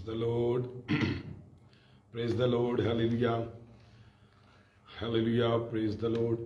the Lord. Praise the Lord. Hallelujah. Hallelujah. Praise the Lord.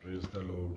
Praise the Lord.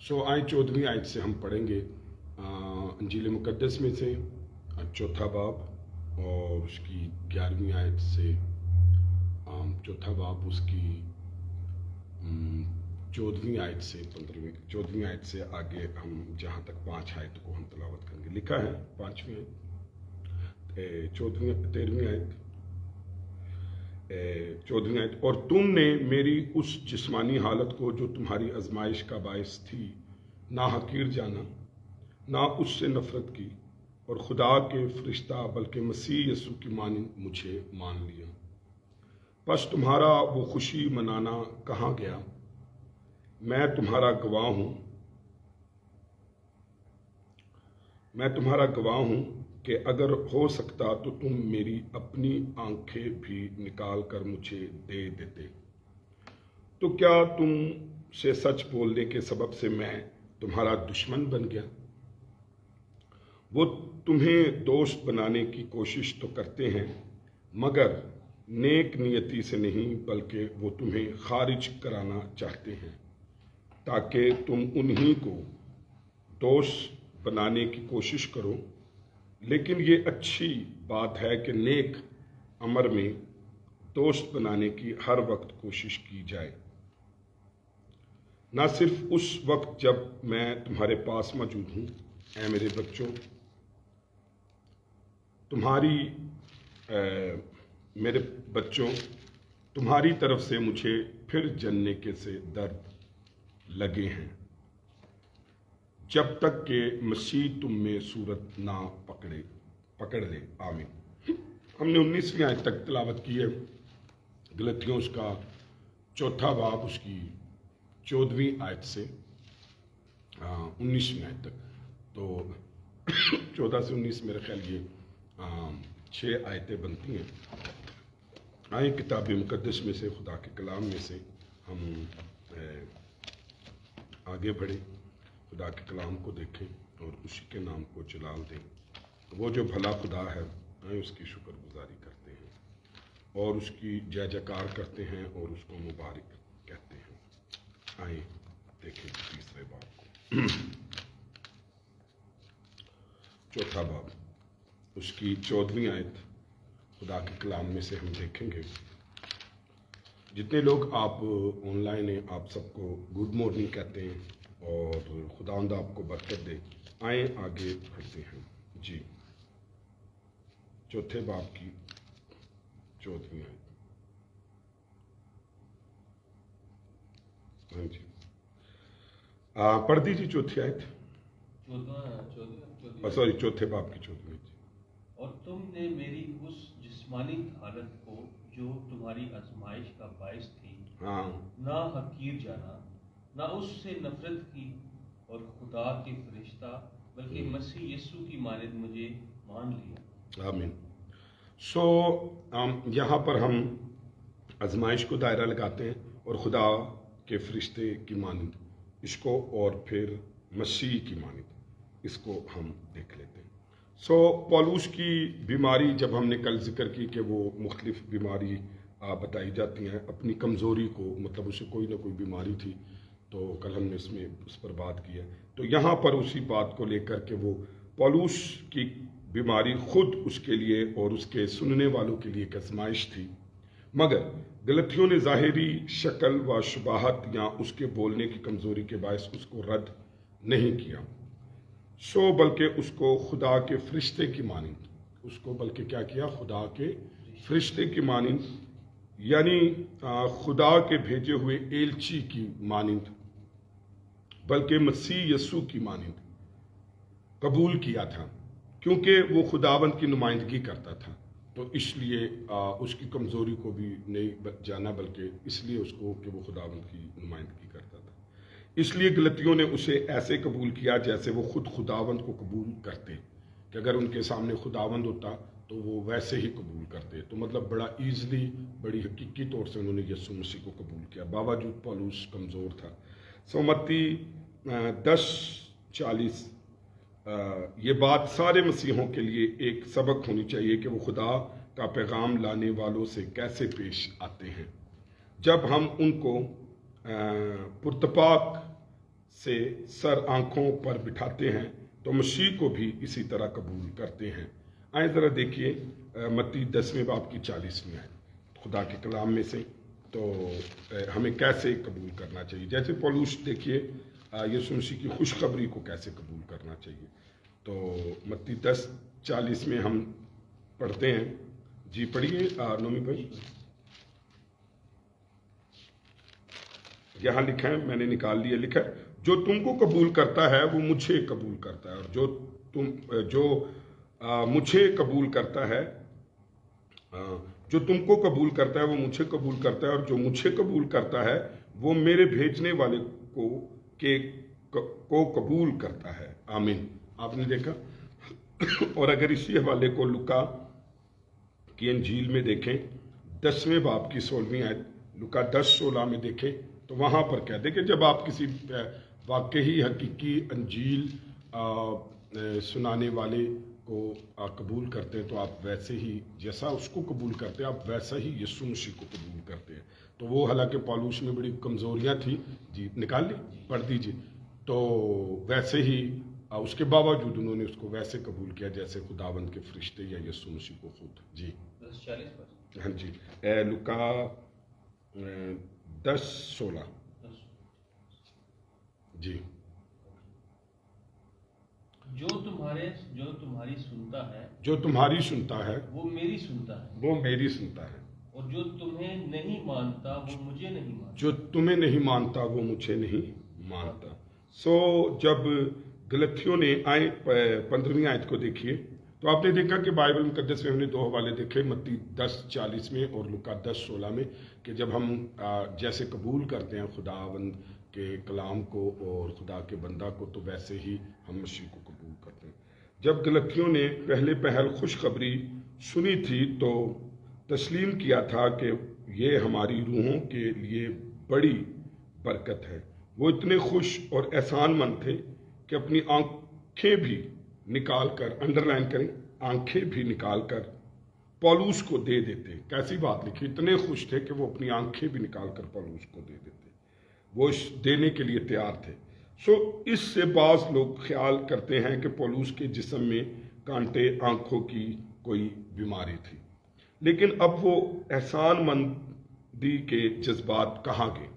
سو آئیں 14ویں آیت سے ہم پڑھیں گے انجیل مقدس میں سے چوتھا باب اور اس کی 11ویں آیت سے چوتھا باب اس کی 14ویں آیت سے 14ویں آیت سے آگے ہم جہاں تک 5 آیت کو ہم تلاوت کریں گے. لکھا ہے 5ویں آیت 13ویں آیت 14ویں آیت. اور تم نے میری اس جسمانی حالت کو جو تمہاری آزمائش کا باعث تھی نہ حقیر جانا، نہ اس سے نفرت کی، اور خدا کے فرشتہ بلکہ مسیح یسوع کی مانند مجھے مان لیا. بس تمہارا وہ خوشی منانا کہاں گیا؟ میں تمہارا گواہ ہوں کہ اگر ہو سکتا تو تم میری اپنی آنکھیں بھی نکال کر مجھے دے دیتے. تو کیا تم سے سچ بولنے کے سبب سے میں تمہارا دشمن بن گیا؟ وہ تمہیں دوست بنانے کی کوشش تو کرتے ہیں، مگر نیک نیتی سے نہیں، بلکہ وہ تمہیں خارج کرانا چاہتے ہیں تاکہ تم انہی کو دوست بنانے کی کوشش کرو. لیکن یہ اچھی بات ہے کہ نیک امر میں دوست بنانے کی ہر وقت کوشش کی جائے، نہ صرف اس وقت جب میں تمہارے پاس موجود ہوں. اے میرے بچوں، تمہاری طرف سے مجھے پھر جننے کے سے درد لگے ہیں، جب تک کہ مسیح تم میں صورت نہ پکڑ لے. آمین. ہم نے 19ویں آیت تک تلاوت کی ہے، غلطیوں اس کا چوتھا باب اس کی 14ویں آیت سے 19ویں آیت تک. تو 14 سے 19 میرے خیال یہ 6 آیتیں بنتی ہیں. آئیں کتاب مقدس میں سے، خدا کے کلام میں سے ہم آگے بڑھیں، خدا کے کلام کو دیکھیں اور اسی کے نام کو جلال دیں. وہ جو بھلا خدا ہے، آئیں اس کی شکر گزاری کرتے ہیں اور اس کی جے جیکار کرتے ہیں اور اس کو مبارک کہتے ہیں. آئیں دیکھیں تیسرے باب کو. چوتھا باب اس کی 14ویں آیت خدا کے کلام میں سے ہم دیکھیں گے. جتنے لوگ آپ آن لائن ہیں، آپ سب کو گڈ مارننگ کہتے ہیں اور خداوند آپ کو برکت دے. آئیں آگے بڑھتے ہیں. جی، چوتھے باب کی 14ویں آیت. ہاں جی، پڑھ دیجیے چوتھی آیت. سوری، چوتھے باب کی 14ویں. اور تم نے میری اس جسمانی حالت کو جو تمہاری آزمائش کا باعث تھی نہ حقیر جانا، نہ اس سے نفرت کی، اور خدا کے فرشتہ بلکہ مسیح یسوع کی مانند مجھے مان لیا. آمین. سو یہاں پر ہم آزمائش کو دائرہ لگاتے ہیں اور خدا کے فرشتے کی مانند اس کو، اور پھر مسیح کی مانند اس کو ہم دیکھ لیتے ہیں. سو پولوس کی بیماری جب ہم نے کل ذکر کی کہ وہ مختلف بیماری بتائی جاتی ہیں اپنی کمزوری کو، مطلب اسے کوئی نہ کوئی بیماری تھی، تو کل ہم نے اس پر بات کی ہے. تو یہاں پر اسی بات کو لے کر کہ وہ پولوس کی بیماری خود اس کے لیے اور اس کے سننے والوں کے لیے ایک آزمائش تھی، مگر غلطیوں نے ظاہری شکل و شباہت یا اس کے بولنے کی کمزوری کے باعث اس کو رد نہیں کیا. بلکہ اس کو خدا کے فرشتے کی مانند، اس کو بلکہ کیا کیا؟ خدا کے فرشتے کی مانند، یعنی خدا کے بھیجے ہوئے ایلچی کی مانند، بلکہ مسیح یسوع کی مانند قبول کیا تھا، کیونکہ وہ خداوند کی نمائندگی کرتا تھا. تو اس لیے اس کی کمزوری کو بھی نہیں جانا، بلکہ اس لیے اس کو کہ وہ خداوند کی نمائندگی کرتا تھا. اس لیے غلطیوں نے اسے ایسے قبول کیا جیسے وہ خود خداوند کو قبول کرتے، کہ اگر ان کے سامنے خداوند ہوتا تو وہ ویسے ہی قبول کرتے. تو مطلب بڑا ایزلی، بڑی حقیقی طور سے انہوں نے یسوع مسیح کو قبول کیا، باوجود پولوس کمزور تھا. متی 10:40. یہ بات سارے مسیحوں کے لیے ایک سبق ہونی چاہیے کہ وہ خدا کا پیغام لانے والوں سے کیسے پیش آتے ہیں. جب ہم ان کو پرتپاک سے سر آنکھوں پر بٹھاتے ہیں تو مسیح کو بھی اسی طرح قبول کرتے ہیں۔ آئیں ذرا دیکھیے متی 10ویں باب کی 40ویں آیت خدا کے کلام میں سے، تو ہمیں کیسے قبول کرنا چاہیے۔ جیسے پولوس دیکھیے یسوع مسیح کی خوشخبری کو کیسے قبول کرنا چاہیے، تو متی 10:40 میں ہم پڑھتے ہیں۔ جی پڑھیے نومی بھائی۔ یہاں لکھا ہے، میں نے نکال لیا، لکھا ہے جو تم کو قبول کرتا ہے وہ مجھے قبول کرتا ہے، اور جو مجھے قبول کرتا ہے، جو تم کو قبول کرتا ہے وہ مجھے قبول کرتا ہے، اور جو مجھے قبول کرتا ہے وہ میرے بھیجنے والے کو قبول کرتا ہے۔ آمین۔ آپ نے دیکھا۔ اور اگر اسی حوالے کو لوکا کی انجیل میں دیکھیں 10ویں باب کی 16ویں آیت، لوکا 10:16 میں دیکھیں تو وہاں پر کہتے کہ جب آپ کسی واقعی حقیقی انجیل سنانے والے کو قبول کرتے ہیں تو آپ ویسے ہی جیسا اس کو قبول کرتے ہیں آپ ویسا ہی یسوع مسیح کو قبول کرتے ہیں۔ تو وہ حالانکہ پالوس میں بڑی کمزوریاں تھیں، جی نکال لی، پڑھ دیجیے، تو ویسے ہی اس کے باوجود انہوں نے اس کو ویسے قبول کیا جیسے خداوند کے فرشتے یا یسوع مسیح کو خود۔ جی 10:40 ہاں جی لوکا 10:16 جی۔ جو تمہاری سنتا ہے جو تمہاری سنتا ہے وہ میری سنتا ہے، وہ میری سنتا ہے، اور جو تمہیں نہیں مانتا وہ مجھے نہیں مانتا۔ جو تمہیں نہیں مانتا وہ مجھے نہیں مانتا۔ جب گلتیوں نے 15ویں آیت کو دیکھیے تو آپ نے دیکھا کہ بائبل مقدس میں ہم نے 2 حوالے دیکھے، متی 10:40 میں اور لوکا 10:16 میں، کہ جب ہم جیسے قبول کرتے ہیں خداوند کے کلام کو اور خدا کے بندہ کو تو ویسے ہی ہم مسیح کو قبول کرتے ہیں۔ جب گلتیوں نے پہل خوشخبری سنی تھی تو تسلیم کیا تھا کہ یہ ہماری روحوں کے لیے بڑی برکت ہے، وہ اتنے خوش اور احسان مند تھے کہ اپنی آنکھیں بھی نکال کر، انڈرلائن کریں، آنکھیں بھی نکال کر پولوس کو دے دیتے۔ کیسی بات لکھی، اتنے خوش تھے کہ وہ اپنی آنکھیں بھی نکال کر پولوس کو دے دیتے، وہ دینے کے لیے تیار تھے۔ اس سے بعض لوگ خیال کرتے ہیں کہ پولوس کے جسم میں کانٹے، آنکھوں کی کوئی بیماری تھی، لیکن اب وہ احسان مندی کے جذبات کہاں گئے،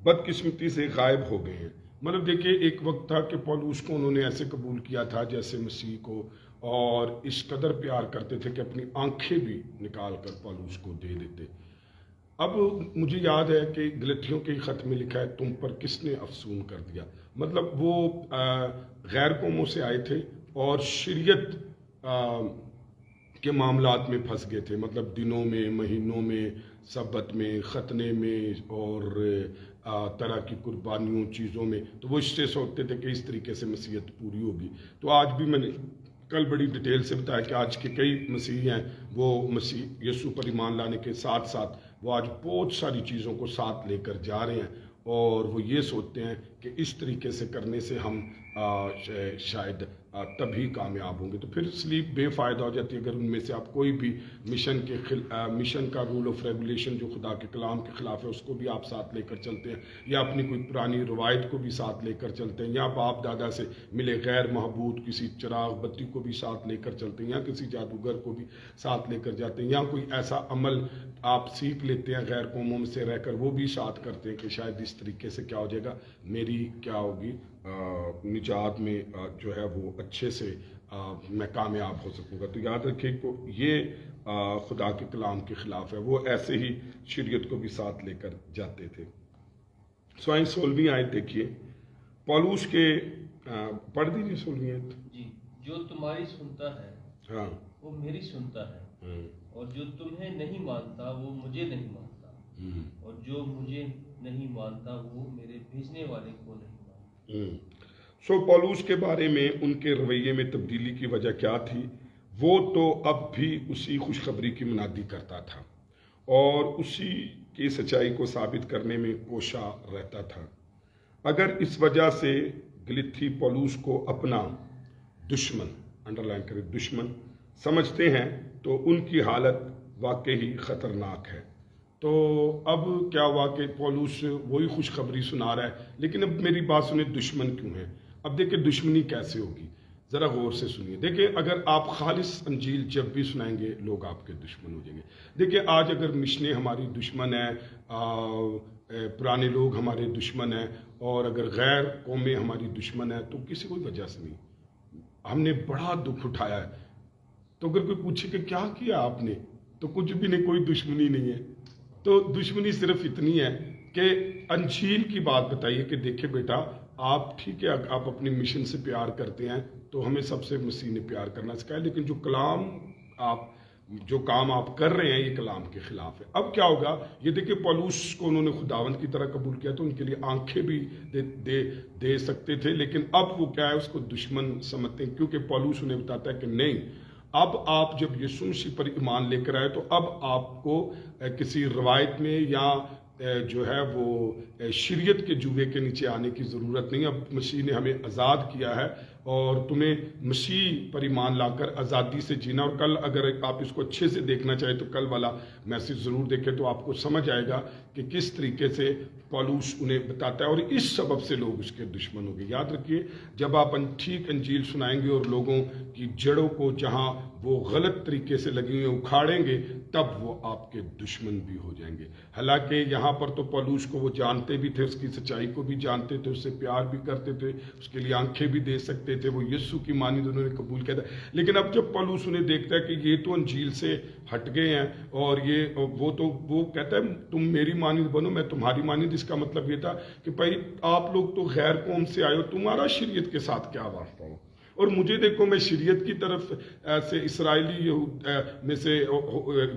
بدقسمتی سے غائب ہو گئے ہیں۔ مطلب دیکھیے ایک وقت تھا کہ پولوس کو انہوں نے ایسے قبول کیا تھا جیسے مسیح کو، اور اس قدر پیار کرتے تھے کہ اپنی آنکھیں بھی نکال کر پولوس کو دے دیتے۔ اب مجھے یاد ہے کہ گلتیوں کے خط میں لکھا ہے تم پر کس نے افسون کر دیا، مطلب وہ غیر قوموں سے آئے تھے اور شریعت کے معاملات میں پھنس گئے تھے، مطلب دنوں میں، مہینوں میں، سبت میں، ختنے میں اور طرح کی قربانیوں چیزوں میں، تو وہ اس سے سوچتے تھے کہ اس طریقے سے مسیحیت پوری ہوگی۔ تو آج بھی میں نے کل بڑی ڈیٹیل سے بتایا کہ آج کے کئی مسیحی ہیں وہ مسیح یسوع پر ایمان لانے کے ساتھ ساتھ وہ آج بہت ساری چیزوں کو ساتھ لے کر جا رہے ہیں، اور وہ یہ سوچتے ہیں کہ اس طریقے سے کرنے سے ہم شاید تبھی کامیاب ہوں گے۔ تو پھر سلیپ بے فائدہ ہو جاتی ہے اگر ان میں سے آپ کوئی بھی مشن کا رول آف ریگولیشن جو خدا کے کلام کے خلاف ہے اس کو بھی آپ ساتھ لے کر چلتے ہیں، یا اپنی کوئی پرانی روایت کو بھی ساتھ لے کر چلتے ہیں، یا باپ دادا سے ملے غیر محبود کسی چراغ بتی کو بھی ساتھ لے کر چلتے ہیں، یا کسی جادوگر کو بھی ساتھ لے کر جاتے ہیں، یا کوئی ایسا عمل آپ سیکھ لیتے ہیں غیر قوموں سے رہ کر وہ بھی ساتھ کرتے ہیں کہ شاید اس طریقے سے کیا ہو جائے گا، میری کیا ہوگی نجات میں جو ہے وہ اچھے سے میں کامیاب ہو سکوں گا۔ تو یاد رکھیں کہ یہ خدا کے کلام کے خلاف ہے، وہ ایسے ہی شریعت کو بھی ساتھ لے کر جاتے تھے۔ 16ویں آیت دیکھیے، پولوس کے پڑھ دیجیے 16ویں آیت۔ جی، جو تمہاری سنتا ہے ہاں وہ میری سنتا ہے، اور جو تمہیں نہیں مانتا وہ مجھے نہیں مانتا، اور جو مجھے نہیں مانتا وہ میرے بھیجنے والے کو نہیں مانتا۔ پولوس کے بارے میں ان کے رویے میں تبدیلی کی وجہ کیا تھی؟ وہ تو اب بھی اسی خوشخبری کی منادی کرتا تھا اور اسی کی سچائی کو ثابت کرنے میں کوشاں رہتا تھا۔ اگر اس وجہ سے گلتی پولوس کو اپنا دشمن، انڈرلائن کرے دشمن، سمجھتے ہیں تو ان کی حالت واقعی خطرناک ہے۔ تو اب کیا ہوا کہ پولس وہی خوشخبری سنا رہا ہے، لیکن اب میری بات سنیں دشمن کیوں ہے؟ اب دیکھیں دشمنی کیسے ہوگی، ذرا غور سے سنیے. دیکھیں اگر آپ خالص انجیل جب بھی سنائیں گے لوگ آپ کے دشمن ہو جائیں گے. دیکھیں آج اگر مشنیں ہماری دشمن ہیں، پرانے لوگ ہمارے دشمن ہیں، اور اگر غیر قومیں ہماری دشمن ہیں تو کسی کوئی وجہ سے نہیں. ہم نے بڑا دکھ اٹھایا ہے. تو اگر کوئی پوچھے کہ کیا کیا آپ نے، تو کچھ بھی نہیں، کوئی دشمنی نہیں ہے. تو دشمنی صرف اتنی ہے کہ انجیل کی بات بتائیے کہ دیکھیں بیٹا آپ ٹھیک ہے آپ اپنی مشن سے پیار کرتے ہیں تو ہمیں سب سے مسیح نے پیار کرنا سکھایا، لیکن جو کام آپ کر رہے ہیں یہ کلام کے خلاف ہے. اب کیا ہوگا؟ یہ دیکھیں پولس کو انہوں نے خداوند کی طرح قبول کیا تو ان کے لیے آنکھیں بھی دے سکتے تھے، لیکن اب وہ کیا ہے اس کو دشمن سمجھتے ہیں، کیونکہ پولس انہیں بتاتا ہے کہ نہیں، اب آپ جب یسوع مسیح پر ایمان لے کر آئے تو اب آپ کو کسی روایت میں یا جو ہے وہ شریعت کے جوے کے نیچے آنے کی ضرورت نہیں. اب مسیح نے ہمیں آزاد کیا ہے اور تمہیں مسیح پر ایمان لا کر آزادی سے جینا. اور کل اگر آپ اس کو اچھے سے دیکھنا چاہیں تو کل والا میسیج ضرور دیکھیں تو آپ کو سمجھ آئے گا کہ کس طریقے سے پولس انہیں بتاتا ہے، اور اس سبب سے لوگ اس کے دشمن ہو گئے. یاد رکھیے جب آپ ٹھیک انجیل سنائیں گے اور لوگوں کی جڑوں کو جہاں وہ غلط طریقے سے لگی ہوئی اکھاڑیں گے تب وہ آپ کے دشمن بھی ہو جائیں گے. حالانکہ یہاں پر تو پولس کو وہ جانتے بھی تھے، اس کی سچائی کو بھی جانتے تھے، اس سے پیار بھی کرتے تھے، اس کے لیے آنکھیں بھی دے سکتے تھے، وہ یسوع کی مانند انہوں نے قبول کیا تھا. لیکن اب جب پولس انہیں دیکھتا ہے کہ یہ تو انجیل سے ہٹ گئے ہیں اور وہ کہتا ہے تم میری مانند بنو میں تمہاری مانند. اس کا مطلب یہ تھا کہ بھائی آپ لوگ تو غیر قوم سے آئے ہو، تمہارا شریعت کے ساتھ کیا واسطہ ہو؟ اور مجھے دیکھو میں شریعت کی طرف سے اسرائیلی میں سے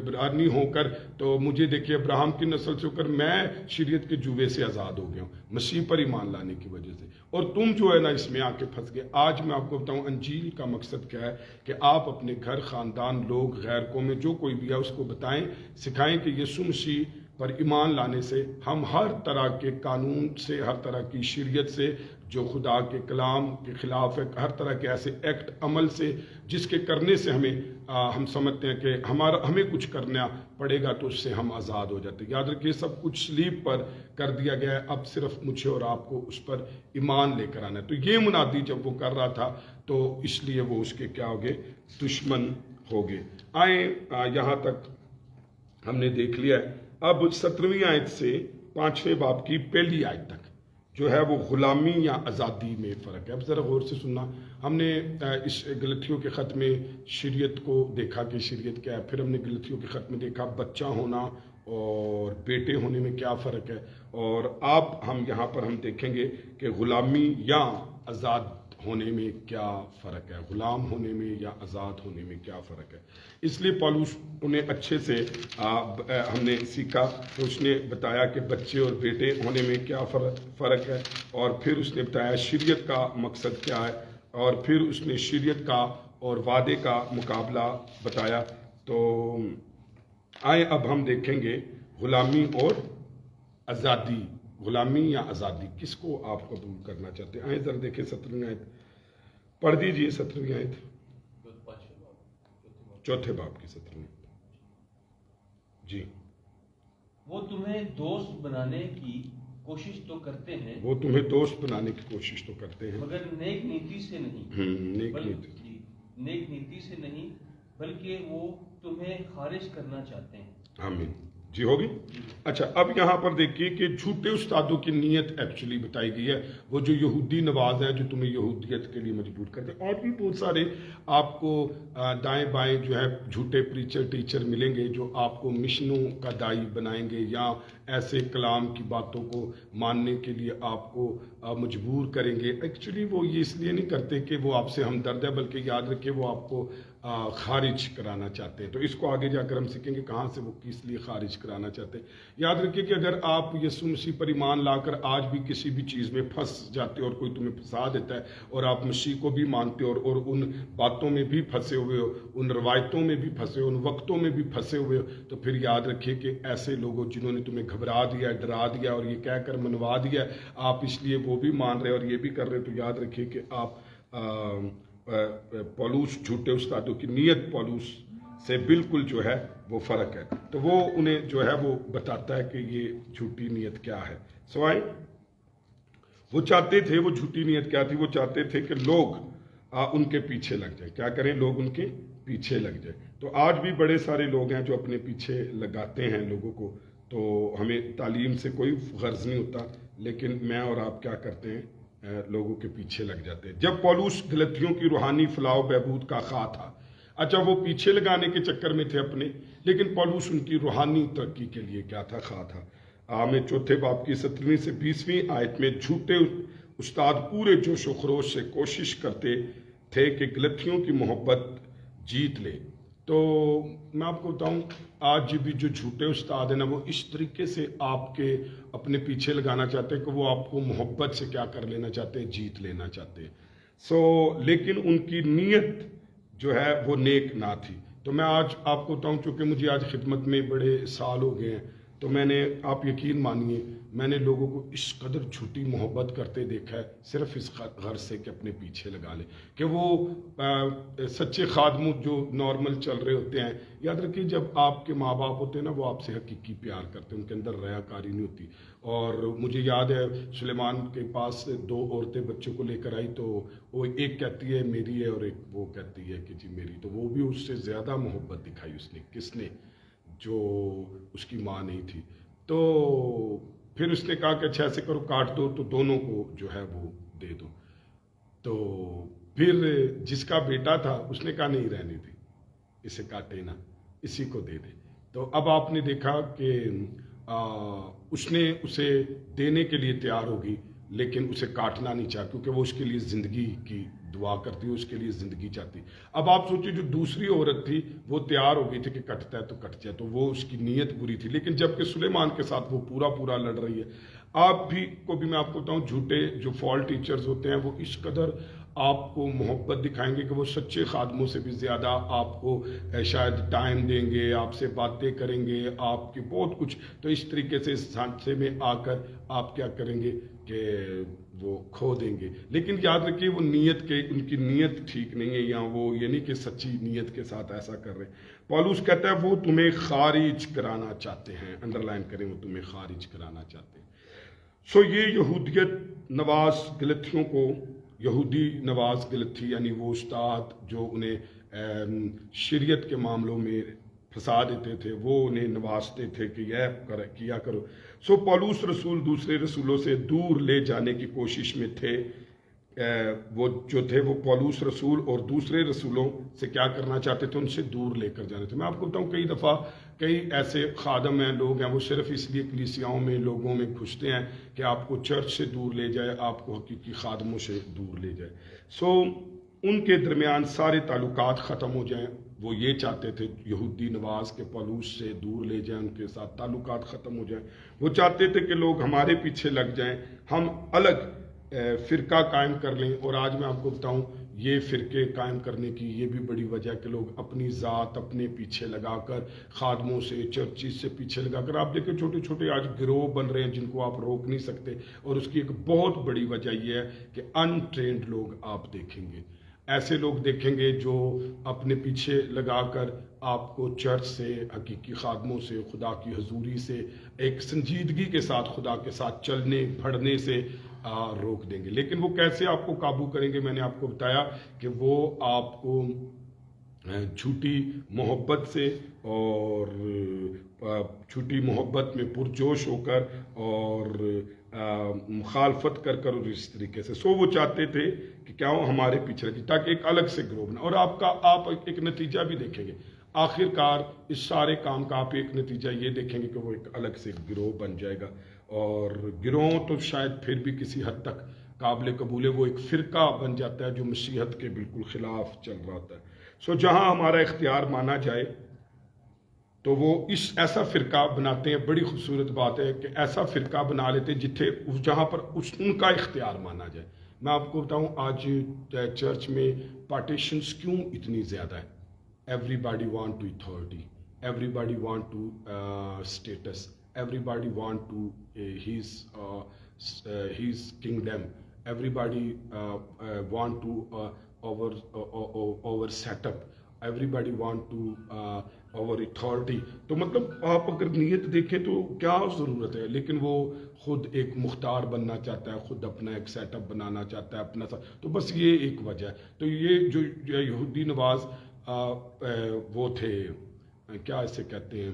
برادری ہو کر تو مجھے دیکھیے ابراہم کی نسل سے ہو کر میں شریعت کے جوے سے آزاد ہو گیا ہوں مسیح پر ایمان لانے کی وجہ سے، اور تم جو ہے نا اس میں آ کے پھنس گئے. آج میں آپ کو بتاؤں انجیل کا مقصد کیا ہے کہ آپ اپنے گھر خاندان لوگ غیر قومیں جو کوئی بھی ہے اس کو بتائیں سکھائیں کہ یسوع مسیح پر ایمان لانے سے ہم ہر طرح کے قانون سے، ہر طرح کی شریعت سے جو خدا کے کلام کے خلاف ہے، ہر طرح کے ایسے ایکٹ عمل سے جس کے کرنے سے ہم سمجھتے ہیں کہ ہمیں کچھ کرنا پڑے گا تو اس سے ہم آزاد ہو جاتے ہیں. یاد رکھیے سب کچھ صلیب پر کر دیا گیا ہے، اب صرف مجھے اور آپ کو اس پر ایمان لے کر آنا ہے. تو یہ منادی جب وہ کر رہا تھا تو اس لیے وہ اس کے کیا ہو گئے؟ دشمن ہو گئے. آئیں یہاں تک ہم نے دیکھ لیا ہے. اب 17ویں آیت سے 5ویں باب کی پہلی آیت تک جو ہے وہ غلامی یا آزادی میں فرق ہے. اب ذرا غور سے سننا. ہم نے اس گلتیوں کے خط میں شریعت کو دیکھا کہ شریعت کیا ہے، پھر ہم نے گلتیوں کے خط میں دیکھا بچہ ہونا اور بیٹے ہونے میں کیا فرق ہے، اور اب ہم یہاں پر ہم دیکھیں گے کہ غلامی یا آزاد ہونے میں کیا فرق ہے، غلام ہونے میں یا آزاد ہونے میں کیا فرق ہے. اس لیے پولس انہیں اچھے سے ہم نے سیکھا، اس نے بتایا کہ بچے اور بیٹے ہونے میں کیا فرق ہے، اور پھر اس نے بتایا شریعت کا مقصد کیا ہے، اور پھر اس نے شریعت کا اور وعدے کا مقابلہ بتایا. تو آئیں اب ہم دیکھیں گے غلامی اور آزادی، غلامی یا آزادی کس کو آپ قبول کرنا چاہتے ہیں. آئیں ذرا دیکھیں 17ویں آیت پڑھ دیجئے. 17ویں آیت چوتھے باب کی 17ویں. جی. وہ تمہیں دوست بنانے کی کوشش تو کرتے ہیں، وہ تمہیں دوست بنانے کی کوشش تو کرتے ہیں مگر نیک نیتی سے نہیں، نیک نیتی سے نہیں بلکہ وہ تمہیں خارج کرنا چاہتے ہیں. آمین. جی ہوگی. اچھا اب یہاں پر دیکھیے کہ جھوٹے استادوں کی نیت ایکچولی بتائی گئی ہے، وہ جو یہودی نواز ہیں جو تمہیں یہودیت کے لیے مجبور کرتے ہیں. اور بھی بہت سارے آپ کو دائیں بائیں جو ہے جھوٹے پریچر ٹیچر ملیں گے جو آپ کو مشنوں کا دائی بنائیں گے یا ایسے کلام کی باتوں کو ماننے کے لیے آپ کو مجبور کریں گے. ایکچولی وہ یہ اس لیے نہیں کرتے کہ وہ آپ سے ہمدرد ہے، بلکہ یاد رکھیں وہ آپ کو خارج کرانا چاہتے ہیں. تو اس کو آگے جا کر ہم سیکھیں گے کہاں سے وہ کس لیے خارج کرانا چاہتے ہیں. یاد رکھیے کہ اگر آپ یسوع مسیح پر ایمان لا کر آج بھی کسی بھی چیز میں پھنس جاتے اور کوئی تمہیں پھنسا دیتا ہے اور آپ مسیح کو بھی مانتے ہو اور ان باتوں میں بھی پھنسے ہوئے ہو، ان روایتوں میں بھی پھنسے ہو، ان وقتوں میں بھی پھنسے ہوئے ہو، تو پھر یاد رکھیے کہ ایسے لوگوں جنہوں نے تمہیں گھبرا دیا، ڈرا دیا اور یہ کہہ کر منوا دیا آپ اس لیے وہ بھی مان رہے اور یہ بھی کر رہے، تو یاد رکھیے کہ آپ پولس جھوٹے استادوں کی نیت پولس سے بالکل جو ہے وہ فرق ہے. تو وہ انہیں جو ہے وہ بتاتا ہے کہ یہ جھوٹی نیت کیا ہے. سوائے وہ چاہتے تھے, وہ جھوٹی نیت کیا تھی, وہ چاہتے تھے کہ لوگ ان کے پیچھے لگ جائیں. کیا کریں؟ لوگ ان کے پیچھے لگ جائیں. تو آج بھی بڑے سارے لوگ ہیں جو اپنے پیچھے لگاتے ہیں لوگوں کو. تو ہمیں تعلیم سے کوئی غرض نہیں ہوتا, لیکن میں اور آپ کیا کرتے ہیں؟ لوگوں کے پیچھے لگ جاتے ہیں. جب پولس گلتیوں کی روحانی فلاح و بہبود کا خواہ تھا, اچھا وہ پیچھے لگانے کے چکر میں تھے اپنے, لیکن پولس ان کی روحانی ترقی کے لیے کیا تھا؟ خواہ تھا. میں چوتھے باب کی 17 سے 20 آیت میں جھوٹے استاد پورے جوش و خروش سے کوشش کرتے تھے کہ گلتیوں کی محبت جیت لے. تو میں آپ کو بتاؤں, آج بھی جو جھوٹے استاد ہیں نا, وہ اس طریقے سے آپ کے اپنے پیچھے لگانا چاہتے ہیں کہ وہ آپ کو محبت سے کیا کر لینا چاہتے ہیں؟ جیت لینا چاہتے ہیں. لیکن ان کی نیت جو ہے وہ نیک نہ تھی. تو میں آج آپ کو بتاؤں, چونکہ مجھے آج خدمت میں بڑے سال ہو گئے ہیں, تو میں نے, آپ یقین مانیے, میں نے لوگوں کو اس قدر جھوٹی محبت کرتے دیکھا ہے, صرف اس غرض سے کہ اپنے پیچھے لگا لے, کہ وہ سچے خادم جو نارمل چل رہے ہوتے ہیں. یاد رکھیے, جب آپ کے ماں باپ ہوتے ہیں نا, وہ آپ سے حقیقی پیار کرتے ہیں, ان کے اندر ریاکاری نہیں ہوتی. اور مجھے یاد ہے سلیمان کے پاس 2 عورتیں بچوں کو لے کر آئی, تو وہ ایک کہتی ہے میری ہے اور ایک وہ کہتی ہے کہ جی میری. تو وہ بھی اس سے زیادہ محبت دکھائی اس نے. کس نے؟ جو اس کی ماں نہیں تھی. تو پھر اس نے کہا کہ اچھا ایسے کرو, کاٹ دو تو دونوں کو جو ہے وہ دے دو. تو پھر جس کا بیٹا تھا اس نے کہا نہیں رہنے دے, اسے کاٹے نا, اسی کو دے دے. تو اب آپ نے دیکھا کہ اس نے اسے دینے کے لیے تیار ہوگی, لیکن اسے کاٹنا نہیں چاہا, کیونکہ وہ اس کے لیے زندگی کی دعا کرتی, اس کے لیے زندگی چاہتی. اب آپ سوچیں, جو دوسری عورت تھی وہ تیار ہو گئی تھی کہ کٹتا ہے تو کٹ جائے, تو وہ اس کی نیت بری تھی. لیکن جب کہ سلیمان کے ساتھ وہ پورا لڑ رہی ہے. آپ بھی کو بھی میں آپ کو بتاؤں, جھوٹے جو فال ٹیچرز ہوتے ہیں وہ اس قدر آپ کو محبت دکھائیں گے کہ وہ سچے خادموں سے بھی زیادہ آپ کو شاید ٹائم دیں گے, آپ سے باتیں کریں گے, آپ کی بہت کچھ. تو اس طریقے سے اس سانچے میں آ کر آپ کیا کریں گے کہ وہ کھو دیں گے. لیکن یاد رکھیے, وہ نیت کے, ان کی نیت ٹھیک نہیں ہے, یا وہ یعنی کہ سچی نیت کے ساتھ ایسا کر رہے ہیں. پولس کہتا ہے وہ تمہیں خارج کرانا چاہتے ہیں. انڈر لائن کریں, وہ تمہیں خارج کرانا چاہتے ہیں. یہ یہودیت نواز گلتیوں کو, یہودی نواز گلتھی یعنی وہ استاد جو انہیں شریعت کے معاملوں میں پھنسا دیتے تھے, وہ انہیں نوازتے تھے کہ یہ کیا کرو. پولس رسول دوسرے رسولوں سے دور لے جانے کی کوشش میں تھے. وہ جو تھے وہ پولس رسول اور دوسرے رسولوں سے کیا کرنا چاہتے تھے؟ ان سے دور لے کر جانے تھے. میں آپ کو بتاؤں, کئی دفعہ کئی ایسے خادم ہیں, لوگ ہیں, وہ صرف اس لیے کلیسیاؤں میں لوگوں میں گھستے ہیں کہ آپ کو چرچ سے دور لے جائے, آپ کو حقیقی خادموں سے دور لے جائے. ان کے درمیان سارے تعلقات ختم ہو جائیں. وہ یہ چاہتے تھے یہودی نواز کے پولس سے دور لے جائیں, ان کے ساتھ تعلقات ختم ہو جائیں. وہ چاہتے تھے کہ لوگ ہمارے پیچھے لگ جائیں, ہم الگ فرقہ قائم کر لیں. اور آج میں آپ کو بتاؤں, یہ فرقے قائم کرنے کی یہ بھی بڑی وجہ کہ لوگ اپنی ذات اپنے پیچھے لگا کر, خادموں سے, چرچز سے پیچھے لگا کر, آپ دیکھیں چھوٹے چھوٹے آج گروہ بن رہے ہیں جن کو آپ روک نہیں سکتے. اور اس کی ایک بہت بڑی وجہ یہ ہے کہ انٹرینڈ لوگ آپ دیکھیں گے, ایسے لوگ دیکھیں گے جو اپنے پیچھے لگا کر آپ کو چرچ سے, حقیقی خادموں سے, خدا کی حضوری سے, ایک سنجیدگی کے ساتھ خدا کے ساتھ چلنے بڑھنے سے روک دیں گے. لیکن وہ کیسے آپ کو قابو کریں گے؟ میں نے آپ کو بتایا کہ وہ آپ کو جھوٹی محبت سے اور جھوٹی محبت میں پرجوش ہو کر اور مخالفت کر کر اور اس طریقے سے. وہ چاہتے تھے کہ کیا وہ ہمارے پیچھے رکھے تاکہ ایک الگ سے گروہ بنا. اور آپ ایک نتیجہ بھی دیکھیں گے, آخر کار اس سارے کام کا آپ ایک نتیجہ یہ دیکھیں گے کہ وہ ایک الگ سے گروہ بن جائے گا. اور گروہ تو شاید پھر بھی کسی حد تک قابل قبول ہے, وہ ایک فرقہ بن جاتا ہے جو مسیحت کے بالکل خلاف چل رہا ہوتا ہے. جہاں ہمارا اختیار مانا جائے تو وہ ایسا فرقہ بناتے ہیں. بڑی خوبصورت بات ہے کہ ایسا فرقہ بنا لیتے ہیں جہاں پر ان کا اختیار مانا جائے. میں آپ کو بتاؤں, آج چرچ میں پارٹیشنز کیوں اتنی زیادہ ہے؟ Everybody want to authority, everybody want to status, everybody want to has kingdom, everybody want to our setup. everybody want to our authority. تو مطلب آپ اگر نیت دیکھیں تو کیا ضرورت ہے، لیکن وہ خود ایک مختار بننا چاہتا ہے، خود اپنا ایک سیٹ اپ بنانا چاہتا ہے اپنا تو بس یہ ایک وجہ ہے. تو یہ جو یہودی نواز وہ تھے، کیا اسے کہتے ہیں،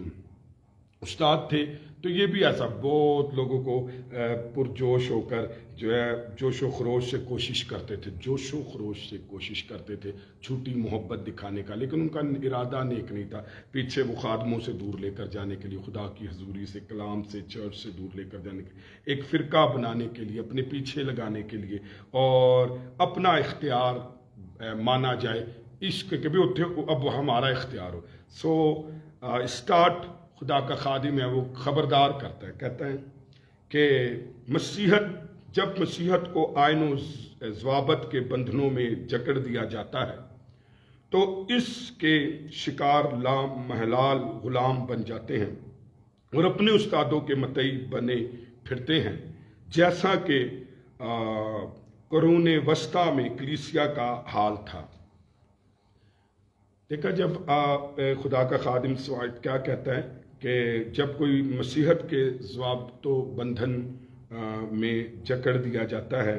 استاد تھے، تو یہ بھی ایسا بہت لوگوں کو پرجوش ہو کر جو ہے جوش و خروش سے کوشش کرتے تھے، جوش و خروش سے کوشش کرتے تھے جھوٹی محبت دکھانے کا، لیکن ان کا ارادہ نیک نہیں تھا. پیچھے وہ خادموں سے دور لے کر جانے کے لیے، خدا کی حضوری سے، کلام سے، چرچ سے دور لے کر جانے کے لیے، ایک فرقہ بنانے کے لیے، اپنے پیچھے لگانے کے لیے، اور اپنا اختیار مانا جائے، عشق کے بھی اتھے اب ہمارا اختیار ہو. سو اسٹارٹ خدا کا خادم ہے، وہ خبردار کرتا ہے، کہتا ہے کہ جب مسیحت کو آئین و ضوابط کے بندھنوں میں جکڑ دیا جاتا ہے تو اس کے شکار لامحلال غلام بن جاتے ہیں اور اپنے استادوں کے متئی بنے پھرتے ہیں، جیسا کہ قرون وسطیٰ میں کلیسیا کا حال تھا. دیکھا جب خدا کا خادم سوائٹ کیا کہتا ہے کہ جب کوئی مسیحت کے ضوابط و بندھن میں جکڑ دیا جاتا ہے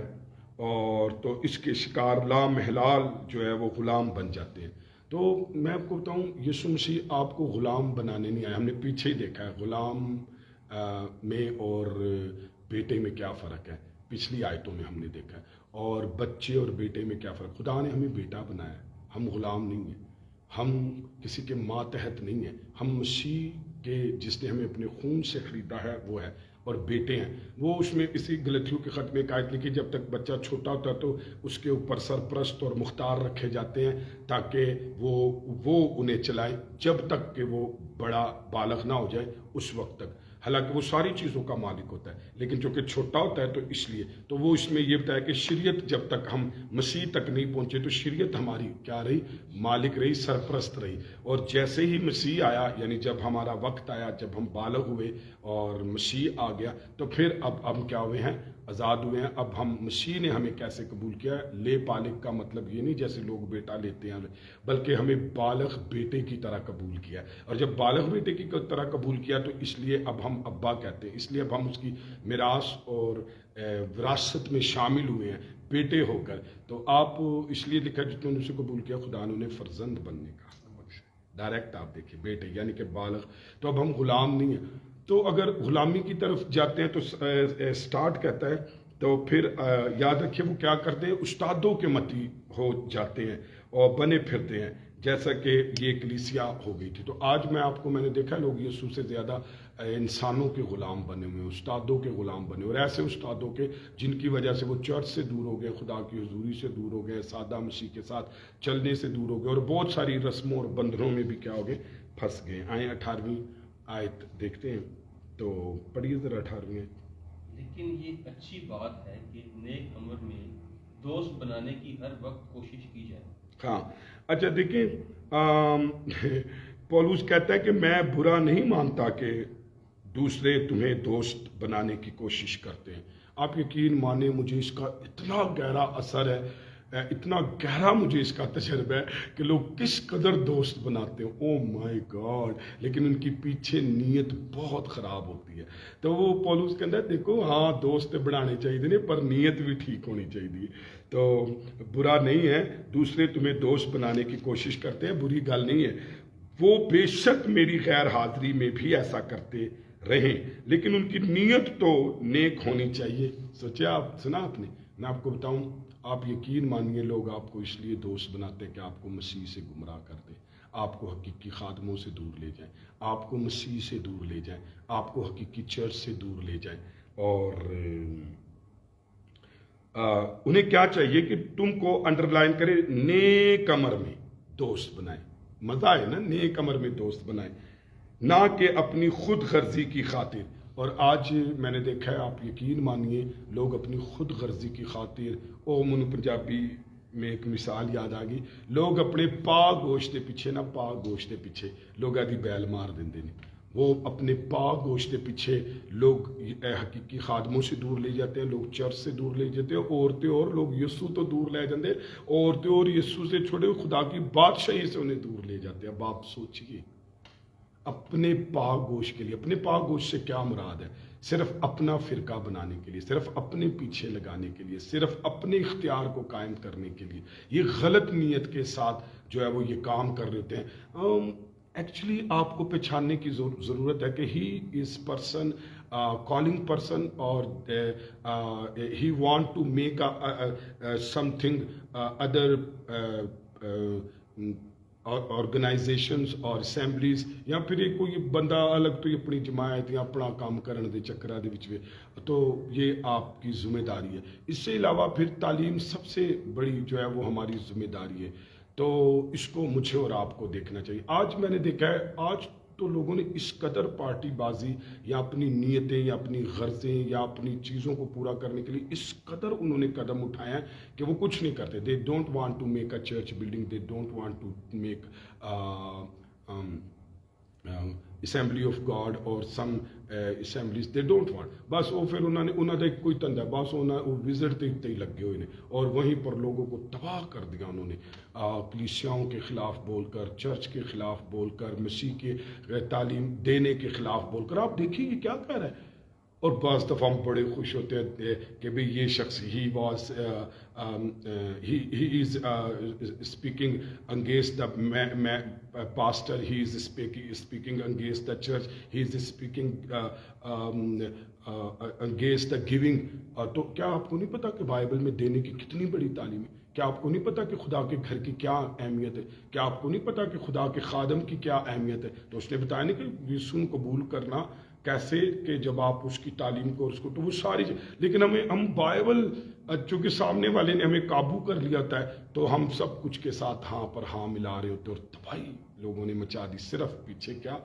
اور تو اس کے شکار لامحلال جو ہے وہ غلام بن جاتے ہیں. تو میں آپ کو بتاؤں، یسوع مسیح آپ کو غلام بنانے نہیں آیا. ہم نے پیچھے ہی دیکھا ہے غلام میں اور بیٹے میں کیا فرق ہے، پچھلی آیتوں میں ہم نے دیکھا ہے. اور بچے اور بیٹے میں کیا فرق، خدا نے ہمیں بیٹا بنایا، ہم غلام نہیں ہیں، ہم کسی کے ماتحت نہیں ہیں، ہم مسیح کے جس نے ہمیں اپنے خون سے خریدا ہے وہ ہے، اور بیٹے ہیں. وہ اس میں اسی غلطیوں کے خط میں ایک آیت لکھی، جب تک بچہ چھوٹا ہوتا ہے تو اس کے اوپر سرپرست اور مختار رکھے جاتے ہیں تاکہ وہ انہیں چلائیں جب تک کہ وہ بڑا بالغ نہ ہو جائے اس وقت تک. حالانکہ وہ ساری چیزوں کا مالک ہوتا ہے، لیکن چونکہ چھوٹا ہوتا ہے تو اس لیے تو وہ اس میں یہ بتایا کہ شریعت جب تک ہم مسیح تک نہیں پہنچے تو شریعت ہماری کیا رہی، مالک رہی، سرپرست رہی. اور جیسے ہی مسیح آیا، یعنی جب ہمارا وقت آیا، جب ہم بالغ ہوئے اور مسیح آ گیا، تو پھر اب ہم کیا ہوئے ہیں، آزاد ہوئے ہیں. اب ہم مسیح نے ہمیں کیسے قبول کیا ہے، لے بالغ کا مطلب یہ نہیں جیسے لوگ بیٹا لیتے ہیں، بلکہ ہمیں بالغ بیٹے کی طرح قبول کیا. اور جب بالغ بیٹے کی طرح قبول کیا تو اس لیے اب ہم ابا کہتے ہیں، اس لیے اب ہم اس کی میراث اور وراثت میں شامل ہوئے ہیں بیٹے ہو کر. تو آپ اس لیے لکھا جتنے نے اسے قبول کیا خدا نے انہیں فرزند بننے کا ڈائریکٹ آپ دیکھیں بیٹے یعنی کہ بالغ. تو اب ہم غلام نہیں ہیں. تو اگر غلامی کی طرف جاتے ہیں تو سٹارٹ کہتا ہے، تو پھر یاد رکھیے وہ کیا کرتے ہیں، استادوں کے متی ہو جاتے ہیں اور بنے پھرتے ہیں، جیسا کہ یہ کلیسیا ہو گئی تھی. تو آج میں نے دیکھا لوگ یسوع سے زیادہ انسانوں کے غلام بنے ہوئے ہیں، استادوں کے غلام بنے، اور ایسے استادوں کے جن کی وجہ سے وہ چرچ سے دور ہو گئے، خدا کی حضوری سے دور ہو گئے، سادہ مسیح کے ساتھ چلنے سے دور ہو گئے، اور بہت ساری رسموں اور بندھنوں میں بھی کیا ہو گئے، پھنس گئے. آئیں 18ویں آیت دیکھتے ہیں، تو پڑھیے ذرا 18ویں آیت. لیکن یہ اچھی بات ہے کہ نیک عمر میں دوست بنانے کی ہر وقت کوشش کی جائے. ہاں اچھا دیکھیں، پولس کہتا ہے کہ میں برا نہیں مانتا کہ دوسرے تمہیں دوست بنانے کی کوشش کرتے ہیں. آپ یقین مانیں مجھے اس کا اتنا گہرا اثر ہے، اتنا گہرا مجھے اس کا تجربہ ہے کہ لوگ کس قدر دوست بناتے ہیں، او مائی گاڈ، لیکن ان کی پیچھے نیت بہت خراب ہوتی ہے. تو وہ پولس کہتا ہے دیکھو ہاں دوست بنانے چاہیے پر نیت بھی ٹھیک ہونی چاہیے. تو برا نہیں ہے، دوسرے تمہیں دوست بنانے کی کوشش کرتے ہیں، بری گل نہیں ہے. وہ بے شک میری غیر حاضری میں بھی ایسا کرتے رہیں، لیکن ان کی نیت تو نیک ہونی چاہیے. سوچے آپ، سنا آپ نے، میں آپ کو بتاؤں، آپ یقین مانیے لوگ آپ کو اس لیے دوست بناتے ہیں کہ آپ کو مسیح سے گمراہ کر دیں، آپ کو حقیقی خادموں سے دور لے جائیں، آپ کو مسیح سے دور لے جائیں، آپ کو حقیقی چرچ سے دور لے جائیں. اور انہیں کیا چاہیے کہ تم کو انڈر لائن کرے، نیک عمر میں دوست بنائیں. مزہ ہے نا، نیک عمر میں دوست بنائیں، نہ کہ اپنی خود غرضی کی خاطر. اور آج میں نے دیکھا ہے، آپ یقین مانیے لوگ اپنی خود غرضی کی خاطر، من پنجابی میں ایک مثال یاد آ گئی، لوگ اپنے پا گوشت پیچھے لوگ آدھی بیل مار دیں. وہ اپنے پاک گوشت کے پیچھے لوگ حقیقی خادموں سے دور لے جاتے ہیں, لوگ چرچ سے دور لے جاتے ہیں, عورتیں اور لوگ یسوع تو دور لے جاتے ہیں, عورتیں اور یسوع سے چھوڑے ہوئے خدا کی بادشاہی سے انہیں دور لے جاتے ہیں. اب آپ سوچئے اپنے پاک گوشت کے لیے, اپنے پاک گوشت سے کیا مراد ہے؟ صرف اپنا فرقہ بنانے کے لیے, صرف اپنے پیچھے لگانے کے لیے, صرف اپنے اختیار کو قائم کرنے کے لیے. یہ غلط نیت کے ساتھ جو ہے وہ یہ کام کر رہے ہوتے ہیں. ایکچولی آپ کو پہچاننے کی ضرورت ہے کہ he is person calling person, اور he want to make something other organizations اور اسمبلیز, یا پھر ایک کوئی بندہ الگ تو اپنی جماعت یا اپنا کام کرنے دے چکرا دے وچ, تو یہ آپ کی ذمہ داری ہے. اس سے علاوہ پھر تعلیم سب سے بڑی جو ہے وہ ہماری ذمہ داری ہے. تو اس کو مجھے اور آپ کو دیکھنا چاہیے. آج میں نے دیکھا ہے, آج تو لوگوں نے اس قدر پارٹی بازی یا اپنی نیتیں یا اپنی غرضیں یا اپنی چیزوں کو پورا کرنے کے لیے اس قدر انہوں نے قدم اٹھائے ہیں کہ وہ کچھ نہیں کرتے. They don't want to make a church building, they don't want to make assembly of God اور some assemblies, they don't want. بس وہ پھر انہوں نے کوئی تندہ, بس وہ وزٹ تے ہی لگے ہوئے ہیں, اور وہیں پر لوگوں کو تباہ کر دیا انہوں نے, کلیسیاؤں کے خلاف بول کر, چرچ کے خلاف بول کر, مسیح کے تعلیم دینے کے خلاف بول کر. آپ دیکھیے یہ کیا کہہ رہا ہے. اور بعض دفعہ ہم بڑے خوش ہوتے ہیں کہ بھئی یہ شخص he is speaking against the pastor, he is speaking against the church, he is speaking against the giving. تو کیا آپ کو نہیں پتا کہ بائبل میں دینے کی کتنی بڑی تعلیم ہے؟ کیا آپ کو نہیں پتا کہ خدا کے گھر کی کیا اہمیت ہے؟ کیا آپ کو نہیں پتا کہ خدا کے خادم کی کیا اہمیت ہے؟ تو اس نے بتایا نہیں کہ یسوع قبول کرنا کیسے, کہ جب آپ اس کی تعلیم کو, اس کو, تو وہ ساری. لیکن ہم بائبل چونکہ سامنے والے نے ہمیں قابو کر لیا ہوتا ہے, تو ہم سب کچھ کے ساتھ ہاں پر ہاں ملا رہے ہوتے, اور تباہی لوگوں نے مچا دی. صرف پیچھے کیا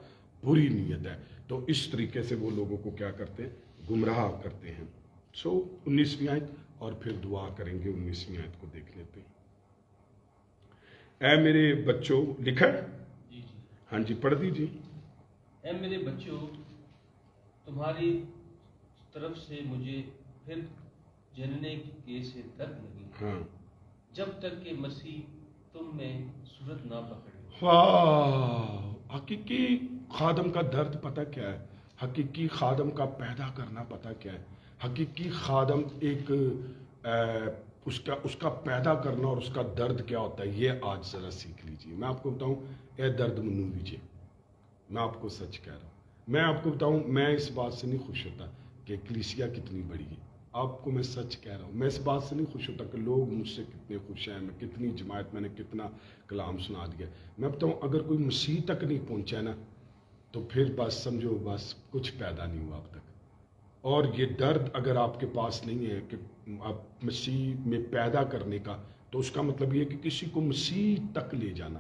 بری نیت ہے. تو اس طریقے سے وہ لوگوں کو کیا کرتے ہیں, گمراہ کرتے ہیں. 19ویں آیت, اور پھر دعا کریں گے. 19ویں آیت کو دیکھ لیتے ہیں. اے میرے بچوں, لکھا ہے, ہاں جی پڑھ دیجیے. اے میرے بچوں, تمہاری طرف سے مجھے پھر جننے کے سے درد لگی, ہاں, جب تک کہ مسیح تم میں صورت نہ پکڑے. حقیقی خادم کا درد پتہ کیا ہے؟ حقیقی خادم کا پیدا کرنا پتہ کیا ہے؟ حقیقی خادم ایک اس کا پیدا کرنا اور اس کا درد کیا ہوتا ہے, یہ آج ذرا سیکھ لیجیے. میں آپ کو بتاؤں, اے درد منو لیجیے, میں آپ کو سچ کہہ رہا ہوں. میں آپ کو بتاؤں, میں اس بات سے نہیں خوش ہوتا کہ کلیسیا کتنی بڑی ہے. آپ کو میں سچ کہہ رہا ہوں, میں اس بات سے نہیں خوش ہوتا کہ لوگ مجھ سے کتنے خوش ہیں, میں کتنی جماعت, میں نے کتنا کلام سنا دیا. میں بتاؤں, اگر کوئی مسیح تک نہیں پہنچا نا, تو پھر بس سمجھو بس کچھ پیدا نہیں ہوا اب تک. اور یہ درد اگر آپ کے پاس نہیں ہے کہ آپ مسیح میں پیدا کرنے کا, تو اس کا مطلب یہ کہ کسی کو مسیح تک لے جانا,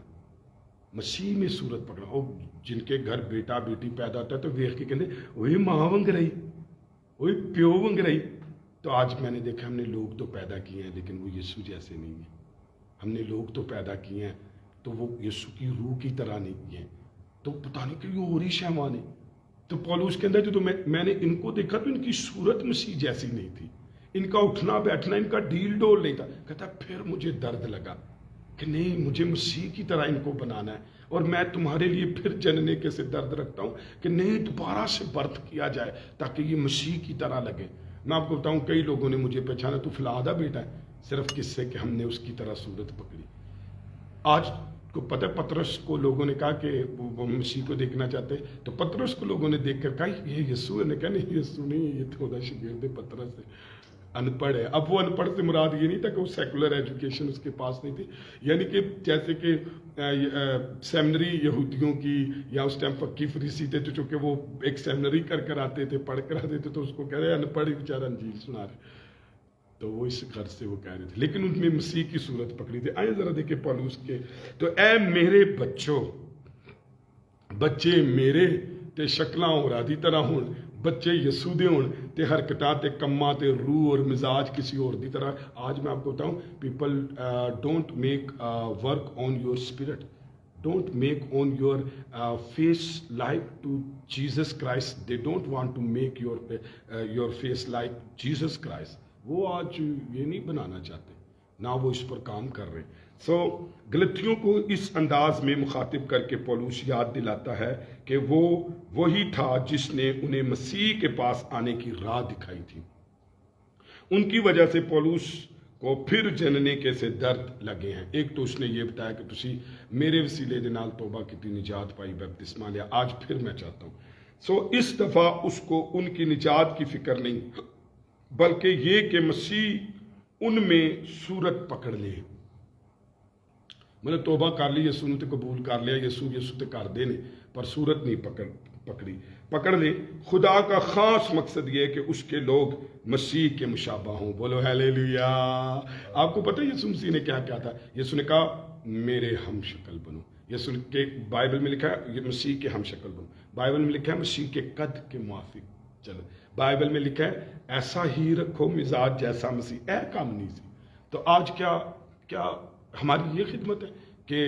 مسیح میں صورت پکڑنا. اور جن کے گھر بیٹا بیٹی پیدا ہوتا ہے تو ویخ کے کہتے وہی ماں ونگ رہی, وہی پیو ونگ رہی. تو آج میں نے دیکھا ہم نے لوگ تو پیدا کیے ہیں لیکن وہ یسوع جیسے نہیں ہیں. ہم نے لوگ تو پیدا کیے ہیں تو وہ یسوع کی روح کی طرح نہیں کیے ہیں. تو پتہ نہیں کہ یہ اور ہی شہوان ہے. تو پولس کے اندر جو میں نے ان کو دیکھا تو ان کی صورت مسیح جیسی نہیں تھی, ان کا اٹھنا بیٹھنا, ان کا ڈیل ڈول نہیں تھا. کہتا پھر مجھے درد لگا کہ نہیں, مجھے مسیح کی طرح ان کو بنانا ہے, اور میں تمہارے لیے پھر جننے کے سے درد رکھتا ہوں کہ نہیں دوبارہ سے برتھ کیا جائے تاکہ یہ مسیح کی طرح لگے. میں آپ کو بتاؤں, کئی لوگوں نے مجھے پہچانا تو فلادہ بیٹا ہے, صرف کس سے کہ ہم نے اس کی طرح صورت پکڑی. آج کو پتہ, پطرس کو لوگوں نے کہا کہ وہ مسیح کو دیکھنا چاہتے, تو پطرس کو لوگوں نے دیکھ کر کہا یہ یسوع ہے. کہا نہیں یسوع نہیں, یہ تھوڑا شاگرد پطرس ہے, ان پڑھ ہے. اب وہ ان پڑھ سے مراد یہ نہیں تھا کہ وہ سیکولر ایجوکیشن اس کے پاس نہیں تھی, یعنی کہ جیسے کہ سیمنری یہودیوں کی یا اس ٹائم پکی فریسی تھے, تو چونکہ وہ ایک سیمنری کر آتے تھے, پڑھ کر آتے تھے, تو اس کو کہہ رہے ان پڑھ بیچارہ انجیل سنا رہے, تو وہ اس غرض سے وہ کہہ رہے تھے, لیکن ان میں مسیح کی صورت پکڑی تھی. آئے ذرا دیکھیں پولس کے, تو اے میرے بچوں, بچے میرے تے شکلاں اورادی طرح ہون, بچے یسوع دے ہون تے حرکتاں تے کماں تے روح اور مزاج کسی اور دی طرح. آج میں آپ کو بتاؤں, people don't make work on your spirit, don't make on your face like to Jesus Christ. They don't want to make your face like Jesus Christ. وہ آج یہ نہیں بنانا چاہتے، نہ وہ اس پر کام کر رہے. سو گلتیوں کو اس انداز میں مخاطب کر کے پولس یاد دلاتا ہے کہ وہ وہی تھا جس نے انہیں مسیح کے پاس آنے کی راہ دکھائی تھی. ان کی وجہ سے پولس کو پھر جننے کے سے درد لگے ہیں. ایک تو اس نے یہ بتایا کہ تسی میرے وسیلے دے نال توبہ کیتی، نجات پائی، بپتسمہ لیا. آج پھر میں چاہتا ہوں. سو اس دفعہ اس کو ان کی نجات کی فکر نہیں، بلکہ یہ کہ مسیح ان میں صورت پکڑ لے. میں نے توبہ کر لی، یسوع نے قبول کر لیا، یسوع تے کر دینے، پر صورت نہیں پکڑ لے. خدا کا خاص مقصد یہ ہے کہ اس کے لوگ مسیح کے مشابہ ہوں. بولو ہیلیلویا. آپ کو پتہ ہے یسوع مسیح نے کیا کہا تھا؟ یسوع نے کہا میرے ہم شکل بنو. یسوع کے بائبل میں لکھا ہے یہ مسیح کے ہم شکل بنو. بائبل میں لکھا ہے مسیح کے قد کے موافق چلو. بائبل میں لکھا ہے ایسا ہی رکھو مزاج جیسا مسیح. کام نہیں سی. تو آج کیا ہماری یہ خدمت ہے کہ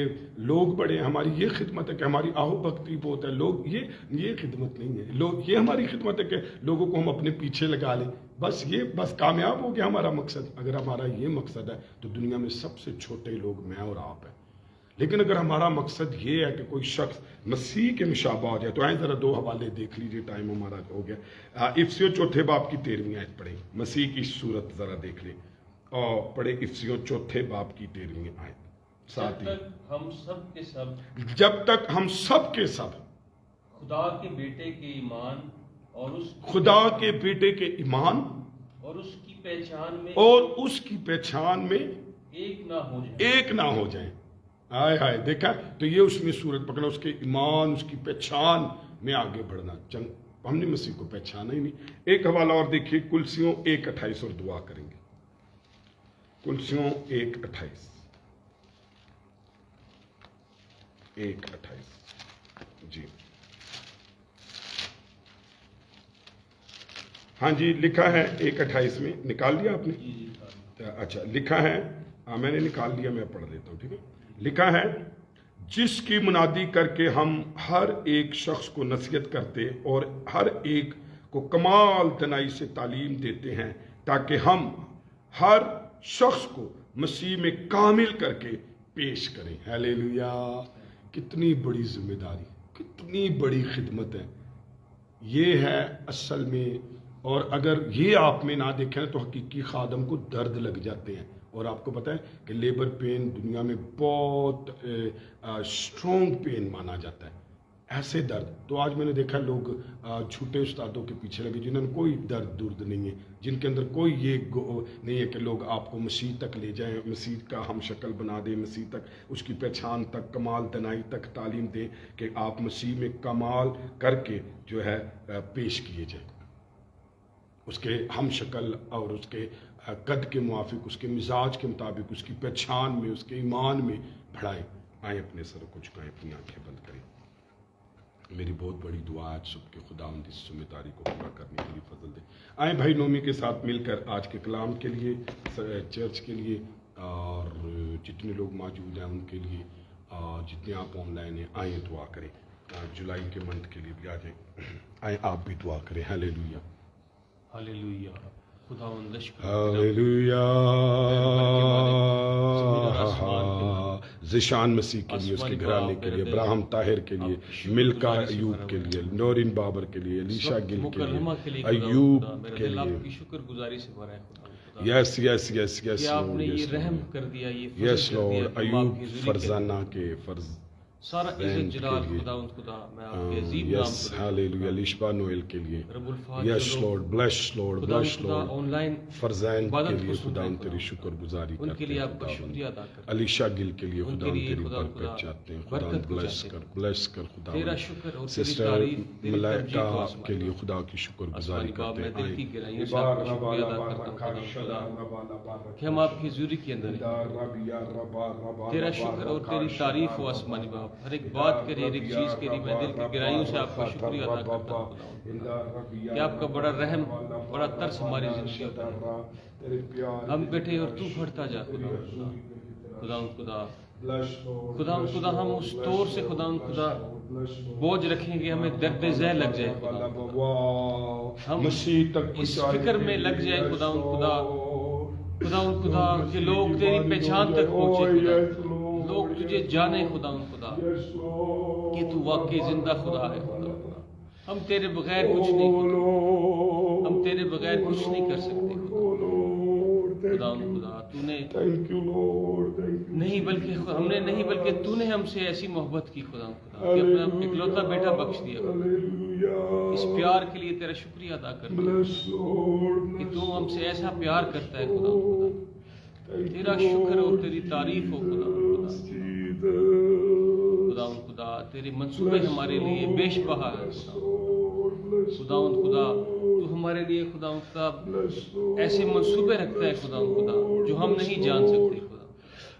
لوگ بڑے، ہماری یہ خدمت ہے کہ ہماری آہو بھکتی بہت ہے. لوگ یہ خدمت نہیں ہے. یہ ہماری خدمت ہے کہ لوگوں کو ہم اپنے پیچھے لگا لیں. بس کامیاب ہو گیا ہمارا مقصد. اگر ہمارا یہ مقصد ہے تو دنیا میں سب سے چھوٹے لوگ میں اور آپ ہیں. لیکن اگر ہمارا مقصد یہ ہے کہ کوئی شخص مسیح کے مشابہ ہو جائے تو آئیں ذرا 2 حوالے دیکھ لیجیے، ٹائم ہمارا ہو گیا. افسیوں 4 باب کی 13ویں آیت پڑھیں. مسیح کی صورت ذرا دیکھ لیں اور پڑھیں افسیوں 4 باب کی 13ویں آیت. جب تک ہم سب کے سب خدا کے بیٹے کے ایمان اور اس کی پہچان میں ایک نہ ہو جائیں. ہائے دیکھا تو یہ اس میں صورت پکڑا، اس کے ایمان، اس کی پہچان میں آگے بڑھنا. ہم نے مسیح کو پہچانا ہی نہیں. ایک حوالہ اور دیکھیے کلسیوں 1:28 اور دعا کریں گے. کلسیوں 1:28 جی ہاں جی لکھا ہے 1:28 میں. نکال لیا آپ نے؟ اچھا لکھا ہے، میں نے نکال لیا، میں پڑھ دیتا ہوں. ٹھیک ہے. لکھا ہے جس کی منادی کر کے ہم ہر ایک شخص کو نصیحت کرتے اور ہر ایک کو کمال دنائی سے تعلیم دیتے ہیں تاکہ ہم ہر شخص کو مسیح میں کامل کر کے پیش کریں. ہیلیلویا. کتنی بڑی ذمہ داری، کتنی بڑی خدمت ہے. یہ ہے اصل میں. اور اگر یہ آپ میں نہ دیکھیں تو حقیقی خادم کو درد لگ جاتے ہیں. اور آپ کو پتہ ہے کہ لیبر پین دنیا میں بہت اسٹرانگ پین مانا جاتا ہے، ایسے درد. تو آج میں نے دیکھا لوگ جھوٹے استادوں کے پیچھے لگے جنہوں نے کوئی درد نہیں ہے، جن کے اندر کوئی یہ نہیں ہے کہ لوگ آپ کو مسیح تک لے جائیں، مسیح کا ہم شکل بنا دیں، مسیح تک، اس کی پہچان تک، کمال دنائی تک تعلیم دیں کہ آپ مسیح میں کمال کر کے جو ہے پیش کیے جائیں، اس کے ہم شکل اور اس کے قد کے موافق، اس کے مزاج کے مطابق، اس کی پہچان میں، اس کے ایمان میں بڑھائیں. آئیں اپنے سر کو جھکائیں، اپنی آنکھیں بند کریں. میری بہت بڑی دعا ہے صبح کے خدا ان اس ذمہ داری کو پورا کرنے کے لیے فضل دے. آئیں بھائی نومی کے ساتھ مل کر آج کے کلام کے لیے، چرچ کے لیے، اور جتنے لوگ موجود ہیں ان کے لیے، جتنے آپ آن لائن ہیں، آئیں دعا کریں. جولائی کے منتھ کے لیے بھی آ جائیں. آئیں آپ بھی دعا کریں. Hallelujah hallelujah. خداوند ہیلیلویا. ذیشان مسیح کے لیے، اس کے گھرانے کے لیے، ابراہم طاہر کے لیے، ملکہ ایوب کے لیے، نورین بابر کے لیے، علیشا گل کے لیے، ایوب کے لیے. شکر گزاری سے بھرا ہے یس یس یس یس آپ نے یہ رحم کر دیا، یہ یس لارڈ. ایوب فرزانہ کے فرز سارا عزت جلال خداوند خدا میں آپ کے عظیم نام یس ہیلیلویا. لشبا نویل کے لیے، yes Lord. Bless Lord, bless Lord. Online Farzeen کے لیے خداوند تیری شکر گزاری ان کے کرتے لیے ہیں. آپ کا شکریہ ادا کرتے ہیں. علیشا گل کے لیے خداوند تیری برکت چاہتے ہیں. خداوند بلیس کر تیرا خداوند. شکر اور سسٹر ملائکہ کے لیے خدا کی شکر گزاری کرتے ہیں. دل کی گہرائیوں سے آپ کا شکریہ ادا کرتا ہوں خدا کہ ہم آپ کی حضوری کے اندر ہیں. تیرا شکر اور تیری تعریف ہو آسمانی باپ. ہر ایک بات کے لیے، ہر ایک چیز کے لیے میں دل کی گہرائیوں سے آپ کا شکریہ ادا کرتا ہوں کہ آپ کا بڑا رحم، بڑا ترس ہماری زندگی پر. ہم بیٹھے اور تو بڑھتا جا خدا. خدا خدا خدا ہم اس طور سے خدا خدا بوجھ رکھیں گے ہمیں درد ذہ لگ جائے ہم اس فکر میں لگ جائے خدا خدا کہ لوگ تیری پہچان تک پہنچے خدا لوگ تجھے جانے خدا کہ تو واقعی زندہ خدا ہے خدا ہم تیرے بغیر کچھ نہیں خدا ہم تیرے بغیر کچھ نہیں کر سکتے خدا تو نے نہیں بلکہ ہم نے نہیں بلکہ تو نے ہم سے ایسی محبت کی خدا کہ اپنا اکلوتا بیٹا بخش دیا اس پیار کے لیے تیرا شکریہ ادا کرتا ہوں کہ تو ہم سے ایسا پیار کرتا ہے خدا تیرا شکر اور تیری تعریف ہو خدا تیرے منصوبے ہمارے لیے بیش بہا ہے خدا تو ہمارے لیے خدا ایسے منصوبے رکھتا ہے خدا جو ہم نہیں جان سکتے خدا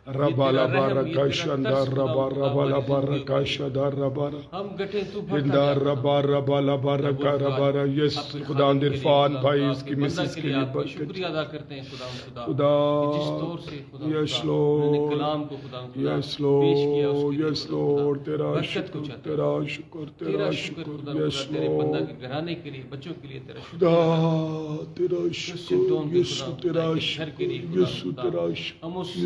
ربا لبا رکا شندار ربا ربا لبا رکا شدار ربا ہم گٹے تو ہندار ربا ربا لبا رکا ربا یس خدا عرفان بھائی اس کی مسز کے لیے برکت شکریہ ادا کرتے ہیں خدا جس طور سے خدا یس لارڈ کلام کو خدا یس لارڈ یس لارڈ تیرا شکر تیرا شکر تیرا شکر یس تیرے بندہ کے گھرانے کے لیے بچوں کے لیے تیرا خدا تیرا شکر یسو تیرا شکر یسو تیرا ہم اس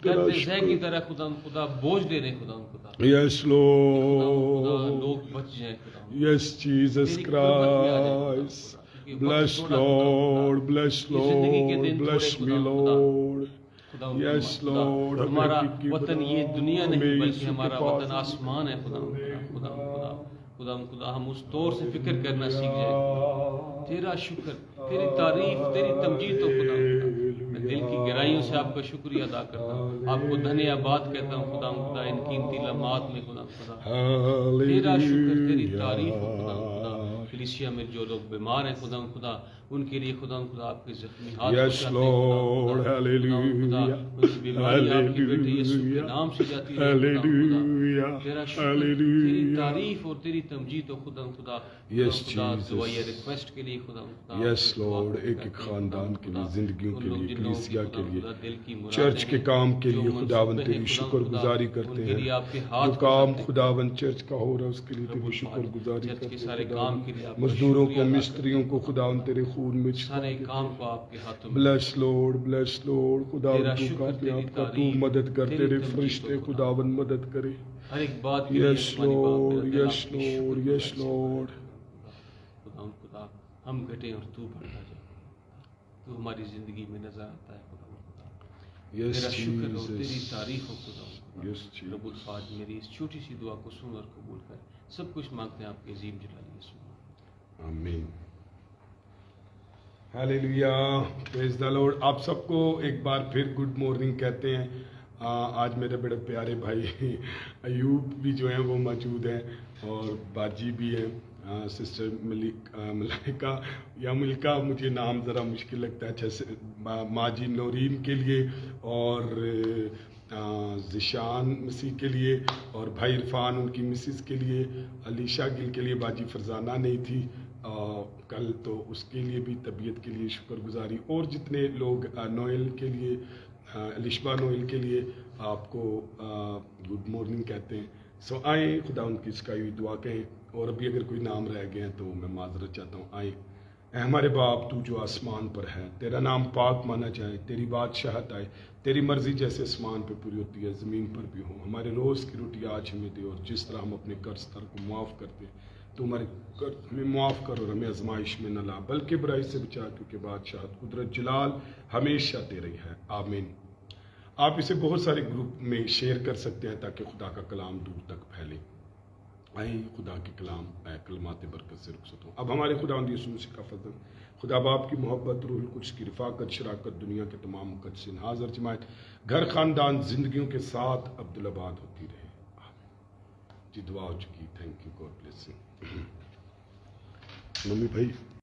درد ذہ کی طرح خدا بوجھ دے رہے خدا یس لارڈ لوگ بچ جائیں yes Jesus Christ bless Lord bless Lord bless me Lord yes Lord ہمارا وطن یہ دنیا نہیں بلکہ ہمارا وطن آسمان ہے خدا ہم اس طور سے فکر کرنا سیکھ جائیں تیرا شکر تیری تعریف تیری تمجید تو خدا میں دل کی گہرائیوں سے آپ کا شکریہ ادا کرتا ہوں آپ کو دھنیہ آباد کہتا ہوں خدا ان قیمتی لمحات میں خدا تیرا شکر تیری تعریف ہو خدا کلیسیا میں جو لوگ بیمار ہیں خدا ان کے لیے خدا آپ کے زخمی ہاتھ yes Lord hallelujah ہallelujah نام سے جاتی ہے تیرا شکر تیری تعریف اور تیری تمجید و خدا yes Jesus دعائیں ریکویسٹ کے لیے خدا yes Lord ایک ایک خاندان کے لیے زندگیوں کے لیے کلیسیا کے لیے چرچ کے کام کے لیے خداوند تیری شکر گزاری کرتے ہیں جو کام خداوند چرچ کا ہو رہا ہے اس کے لیے تیری شکر گزاری کرتے ہیں مزدوروں کو مستریوں کو خداوند تیرے خون میں سارے کام کو آپ کے ہاتھوں میں بلیس لورڈ خداوند تو مدد کر تیرے فرشتے خداوند مدد کرے ہر ایک بات یس لورڈ خدا ہم گھٹیں اور تو بڑھتا جائے تو ہماری زندگی میں نظر آتا ہے خدا تیرا شکر اور تیری تعریف ہو خدا رب الفاظ میری اس چھوٹی سی دعا کو سن اور قبول کر سب کچھ مانگتے ہیں آپ کے عظیم جلالی یسوع آمین ہیلیلویا پریز دی لارڈ آپ سب کو ایک بار پھر گڈ مارننگ کہتے ہیں آج میرے بڑے پیارے بھائی ایوب بھی جو ہیں وہ موجود ہیں اور باجی بھی ہیں سسٹر ملائکہ یا ملکہ مجھے نام ذرا مشکل لگتا ہے جیسے ماجی نورین کے لیے اور ذیشان مسیح کے لیے اور بھائی عرفان ان کی مسز کے لیے علیشہ گل کے لیے باجی فرزانہ نہیں تھی کل تو اس کے لیے بھی طبیعت کے لیے شکر گزاری اور جتنے لوگ نوئل کے لیے الشبا نوئل کے لیے آپ کو گڈ مارننگ کہتے ہیں سو آئیں خدا ان کی سکائی ہوئی دعا کہیں اور ابھی اگر کوئی نام رہ گئے ہیں تو میں معذرت چاہتا ہوں آئیں اے ہمارے باپ تو جو آسمان پر ہے تیرا نام پاک مانا جائے تیری بادشاہت آئے تیری مرضی جیسے آسمان پہ پوری ہوتی ہے زمین پر بھی ہو ہمارے روز کی روٹی آج ہمیں دے اور جس طرح ہم اپنے قرض دار کو معاف کرتے تو ہمارے قرض ہمیں معاف کر اور ہمیں آزمائش میں نہ لا بلکہ برائی سے بچا کیونکہ بادشاہت قدرت جلال ہمیشہ تیری ہے آمین آپ اسے بہت سارے گروپ میں شیئر کر سکتے ہیں تاکہ خدا کا کلام دور تک پھیلے آئیں خدا کے کلام اے کلمات برکت سے رخصت ہوں اب ہمارے خدا یسوع مسیح کا فضل خدا باپ کی محبت روح القدس کی رفاقت شراکت دنیا کے تمام مقدسین حاضر جماعت گھر خاندان زندگیوں کے ساتھ عبدالآباد ہوتی رہے جی دعا ہو چکی thank you God bless you mummy بھائی